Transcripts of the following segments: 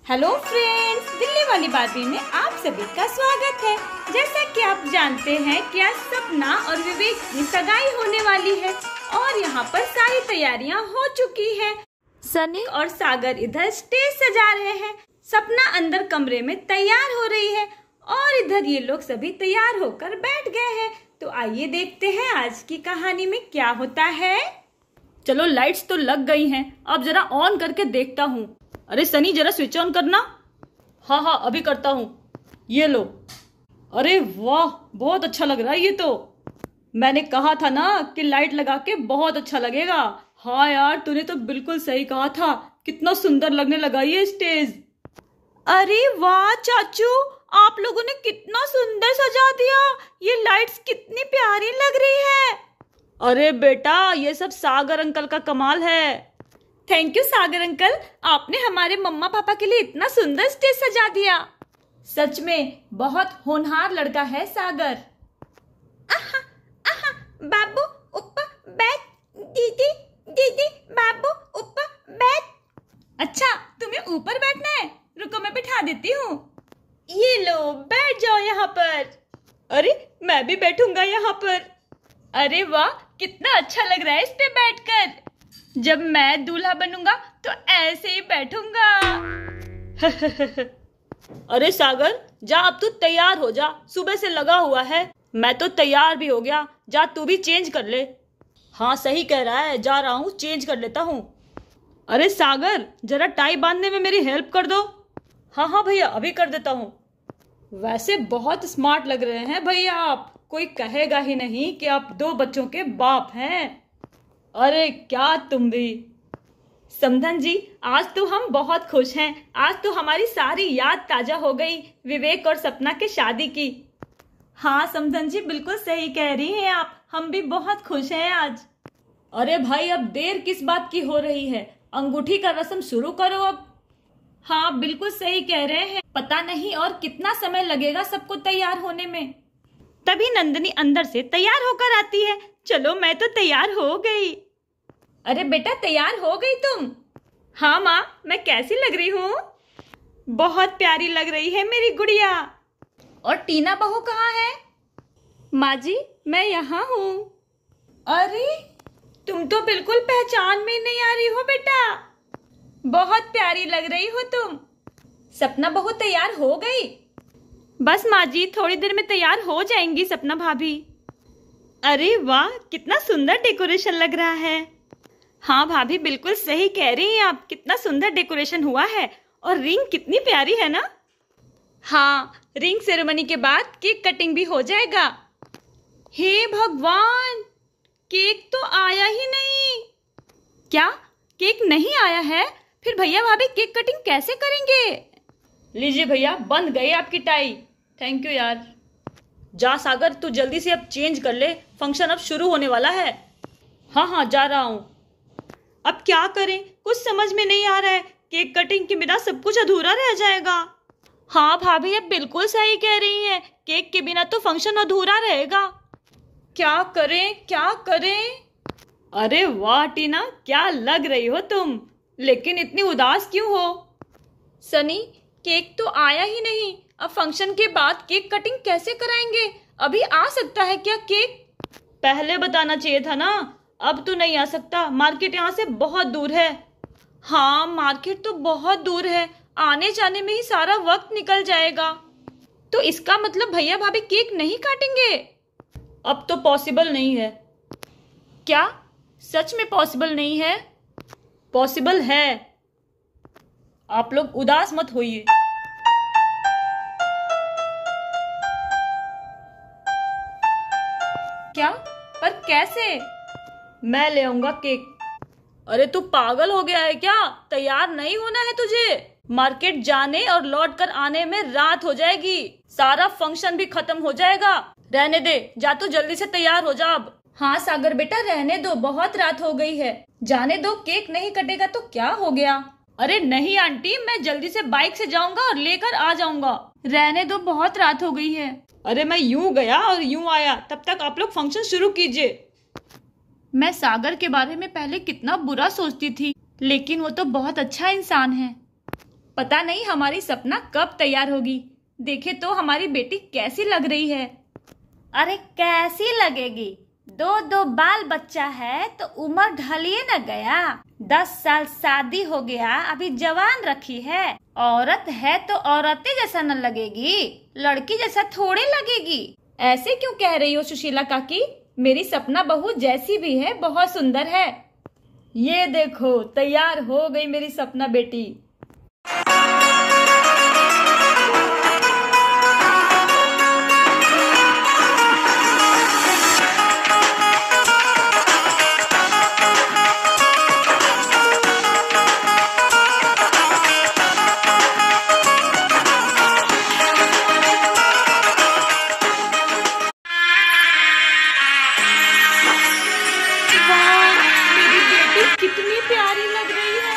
Hello friends, Delhi वाली Barbie में आप सभी का स्वागत है। जैसा कि आप जानते हैं कि आज सपना और विवेक की सगाई होने वाली है और यहाँ पर सारी तैयारियां हो चुकी है। सनी और सागर इधर स्टेज सजा रहे हैं, सपना अंदर कमरे में तैयार हो रही है और इधर ये लोग सभी तैयार होकर बैठ गए हैं। तो आइए देखते हैं आज की कहानी में क्या होता है। चलो, लाइट्स तो लग गई हैं, अब जरा ऑन करके देखता हूँ। अरे सनी, जरा स्विच ऑन करना। हाँ, अभी करता हूँ। ये लो। अरे वाह, बहुत अच्छा लग रहा है ये तो। मैंने कहा था ना कि लाइट लगा के बहुत अच्छा लगेगा। हाँ यार, तूने तो बिल्कुल सही कहा था। कितना सुंदर लगने लगा ये स्टेज। अरे वाह चाचू, आप लोगों ने कितना सुंदर सजा दिया। ये लाइट्स कितनी प्यारी लग रही है। अरे बेटा, ये सब सागर अंकल का कमाल है। थैंक यू सागर अंकल, आपने हमारे मम्मा पापा के लिए इतना सुंदर स्टेज सजा दिया। सच में बहुत होनहार लड़का है सागर। आहा, आहा, बाबू ऊपर बैठ। दीदी दीदी, बाबू ऊपर बैठ। अच्छा, तुम्हें ऊपर बैठना है? रुको, मैं बिठा देती हूँ। ये लो, बैठ जाओ यहाँ पर। अरे मैं भी बैठूंगा यहाँ पर। अरे वाह, कितना अच्छा लग रहा है इस पे बैठकर। जब मैं दूल्हा बनूंगा तो ऐसे ही बैठूंगा। अरे सागर, जा अब तू तैयार हो जा, सुबह से लगा हुआ है। मैं तो तैयार भी हो गया, जा तू भी चेंज कर ले। हाँ सही कह रहा है, जा रहा हूँ, चेंज कर लेता हूँ। अरे सागर, जरा टाई बांधने में मेरी हेल्प कर दो। हाँ भैया, अभी कर देता हूँ। वैसे बहुत स्मार्ट लग रहे हैं भैया आप, कोई कहेगा ही नहीं कि आप 2 बच्चों के बाप हैं। अरे क्या तुम भी। समधन जी, आज तो हम बहुत खुश हैं। आज तो हमारी सारी याद ताजा हो गई विवेक और सपना के शादी की। हाँ समधन जी, बिल्कुल सही कह रही हैं आप, हम भी बहुत खुश हैं आज। अरे भाई, अब देर किस बात की हो रही है, अंगूठी का रस्म शुरू करो अब। हाँ बिल्कुल सही कह रहे हैं, पता नहीं और कितना समय लगेगा सबको तैयार होने में। तभी नंदनी अंदर से तैयार होकर आती है। चलो, मैं तो तैयार हो गई। अरे बेटा, तैयार हो गई तुम? हाँ माँ, मैं कैसी लग रही हूँ? बहुत प्यारी लग रही है मेरी गुड़िया। और टीना बहू कहाँ है? माँ जी, मैं यहाँ हूँ। अरे तुम तो बिल्कुल पहचान में नहीं आ रही हो बेटा। बहुत प्यारी लग रही हो तुम। सपना बहू तैयार हो गई? बस माँ जी, थोड़ी देर में तैयार हो जाएंगी सपना भाभी। अरे वाह, कितना सुंदर डेकोरेशन लग रहा है। हाँ भाभी, बिल्कुल सही कह रही हैं आप, कितना सुंदर डेकोरेशन हुआ है। और रिंग कितनी प्यारी है ना। हाँ, रिंग सेरेमनी के बाद केक कटिंग भी हो जाएगा। हे भगवान, केक तो आया ही नहीं। क्या केक नहीं आया है? फिर भैया भाभी केक कटिंग कैसे करेंगे? लीजिए भैया, बंध गई आपकी टाई। थैंक यू यार। जा सागर, तू जल्दी से अब चेंज कर ले, फंक्शन अब शुरू होने वाला है। हाँ, जा रहा हूँ। अब क्या करें, कुछ समझ में नहीं आ रहा है। केक कटिंग के बिना सब कुछ अधूरा रह जाएगा। हाँ भाभी, अब बिल्कुल सही कह रही हैं, केक के बिना तो फंक्शन अधूरा रहेगा। क्या करें क्या करें? अरे वाह टीना, क्या लग रही हो तुम, लेकिन इतनी उदास क्यों हो? सनी, केक तो आया ही नहीं, अब फंक्शन के बाद केक कटिंग कैसे कराएंगे? अभी आ सकता है क्या केक? पहले बताना चाहिए था ना। अब तो नहीं आ सकता, मार्केट यहाँ से बहुत दूर है। हाँ, मार्केट तो बहुत दूर है, आने जाने में ही सारा वक्त निकल जाएगा। तो इसका मतलब भैया भाभी केक नहीं काटेंगे? अब तो पॉसिबल नहीं है। क्या सच में पॉसिबल नहीं है? पॉसिबल है। आप लोग उदास मत होइए। क्या? पर कैसे? मैं ले आऊंगा केक। अरे तू पागल हो गया है क्या? तैयार नहीं होना है तुझे? मार्केट जाने और लौट कर आने में रात हो जाएगी, सारा फंक्शन भी खत्म हो जाएगा। रहने दे, जा तू जल्दी से तैयार हो जा अब। हाँ सागर बेटा, रहने दो, बहुत रात हो गई है। जाने दो, केक नहीं कटेगा तो क्या हो गया? अरे नहीं आंटी, मैं जल्दी से बाइक से जाऊंगा और लेकर आ जाऊंगा। रहने दो, बहुत रात हो गई है। अरे मैं यूं गया और यूं आया, तब तक आप लोग फंक्शन शुरू कीजिए। मैं सागर के बारे में पहले कितना बुरा सोचती थी, लेकिन वो तो बहुत अच्छा इंसान है। पता नहीं हमारी सपना कब तैयार होगी। देखे तो हमारी बेटी कैसी लग रही है। अरे कैसी लगेगी, 2 बाल बच्चा है तो उम्र ढलिए न गया। 10 साल शादी हो गया, अभी जवान रखी है। औरत है तो औरतें जैसा न लगेगी, लड़की जैसा थोड़ी लगेगी। ऐसे क्यों कह रही हो सुशीला काकी? मेरी सपना बहू जैसी भी है, बहुत सुंदर है। ये देखो तैयार हो गई मेरी सपना बेटी। कितनी प्यारी लग रही है,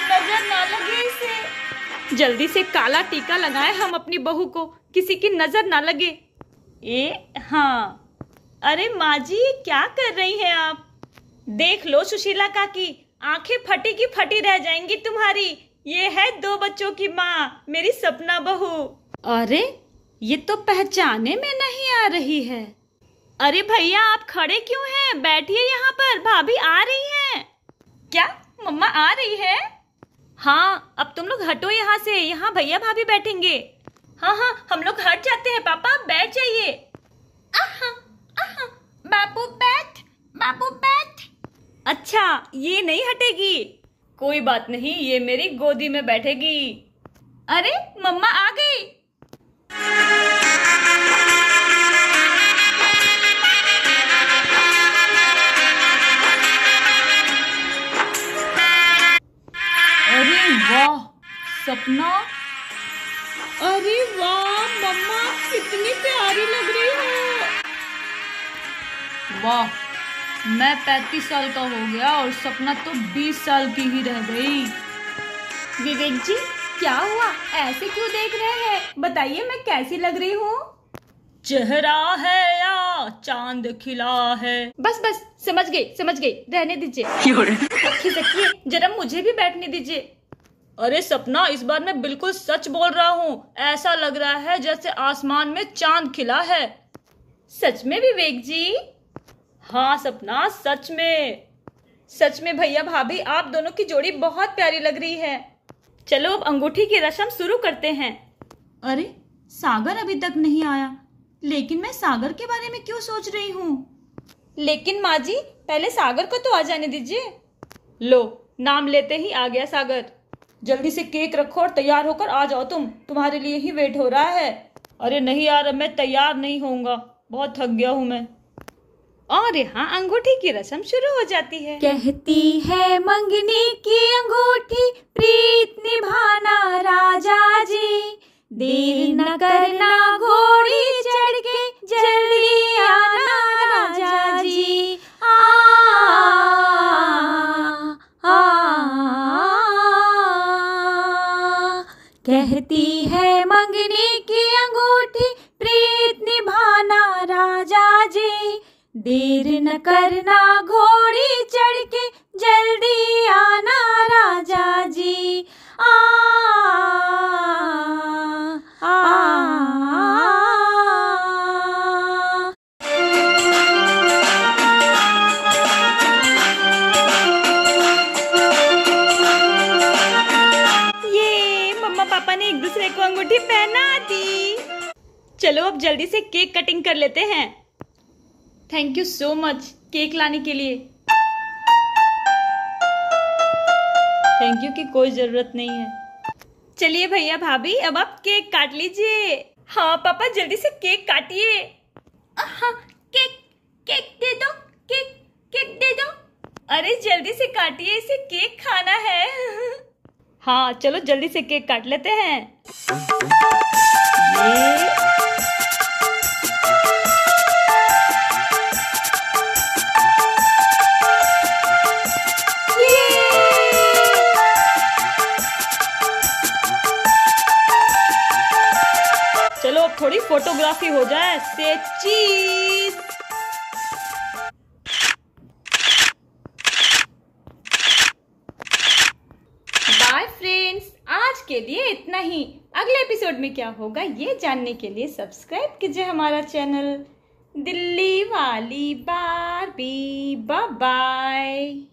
नजर ना लगे इसे। जल्दी से काला टीका लगाएं हम अपनी बहू को, किसी की नजर ना लगे। हाँ, अरे माँ जी क्या कर रही हैं आप? देख लो सुशीला काकी, आंखें फटी की फटी रह जाएंगी तुम्हारी। ये है 2 बच्चों की माँ, मेरी सपना बहू। अरे ये तो पहचाने में नहीं आ रही है। अरे भैया आप खड़े क्यों हैं? बैठिए यहाँ पर, भाभी आ रही हैं। क्या मम्मा आ रही है? हाँ, अब तुम लोग हटो यहाँ से, यहाँ भैया भाभी बैठेंगे। हाँ हाँ हम लोग हट जाते हैं पापा, बैठ जाइए। बाबू बैठ, बाबू बैठ। अच्छा ये नहीं हटेगी, कोई बात नहीं, ये मेरी गोदी में बैठेगी। अरे मम्मा आ गई। अरे वाह सपना, अरे वाह मम्मा कितनी प्यारी लग रही है। वाह, मैं 35 साल का हो गया और सपना तो 20 साल की ही रह गई। विवेक जी क्या हुआ, ऐसे क्यों देख रहे हैं? बताइए मैं कैसी लग रही हूँ? चेहरा है या चांद खिला है? बस बस समझ गई, रहने दीजिए। खिसकिए, जरा मुझे भी बैठने दीजिए। अरे सपना इस बार मैं बिल्कुल सच बोल रहा हूँ, ऐसा लग रहा है जैसे आसमान में चांद खिला है। सच में विवेक जी? हाँ सपना सच में भैया भाभी आप दोनों की जोड़ी बहुत प्यारी लग रही है। चलो अब अंगूठी की रस्म शुरू करते हैं। अरे सागर अभी तक नहीं आया, लेकिन मैं सागर के बारे में क्यों सोच रही हूँ? लेकिन माँ जी पहले सागर को तो आ जाने दीजिए। लो नाम लेते ही आ गया सागर। जल्दी से केक रखो और तैयार होकर आ जाओ, तुम्हारे लिए ही वेट हो रहा है। अरे नहीं यार, अब मैं तैयार नहीं होऊंगा, बहुत थक गया हूँ मैं। और यहाँ अंगूठी की रस्म शुरू हो जाती है। कहती है मंगनी की अंगूठी, प्रीत निभाना राजा जी। देर न करना घोड़ी चढ़ के, जल्दी आना राजा जी। कहती है मंगनी की अंगूठी, प्रीत निभाना राजा जी। देर न करना घोड़ी चढ़ के, जल्दी आना राजा जी। ये मम्मा पापा ने एक दूसरे को अंगूठी पहना दी। चलो अब जल्दी से केक कटिंग कर लेते हैं। Thank you so much cake लाने के लिए। थैंक यू की कोई जरूरत नहीं है। चलिए भैया भाभी अब आप केक काट लीजिए। हाँ पापा जल्दी से केक काटिए। केक दे दो, केक दे दो। अरे जल्दी से काटिए, इसे केक खाना है। हाँ चलो जल्दी से केक काट लेते हैं। चलो अब थोड़ी फोटोग्राफी हो जाए। से चीज। बाय फ्रेंड्स, आज के लिए इतना ही। अगले एपिसोड में क्या होगा ये जानने के लिए सब्सक्राइब कीजिए हमारा चैनल दिल्ली वाली बार्बी। Bye bye.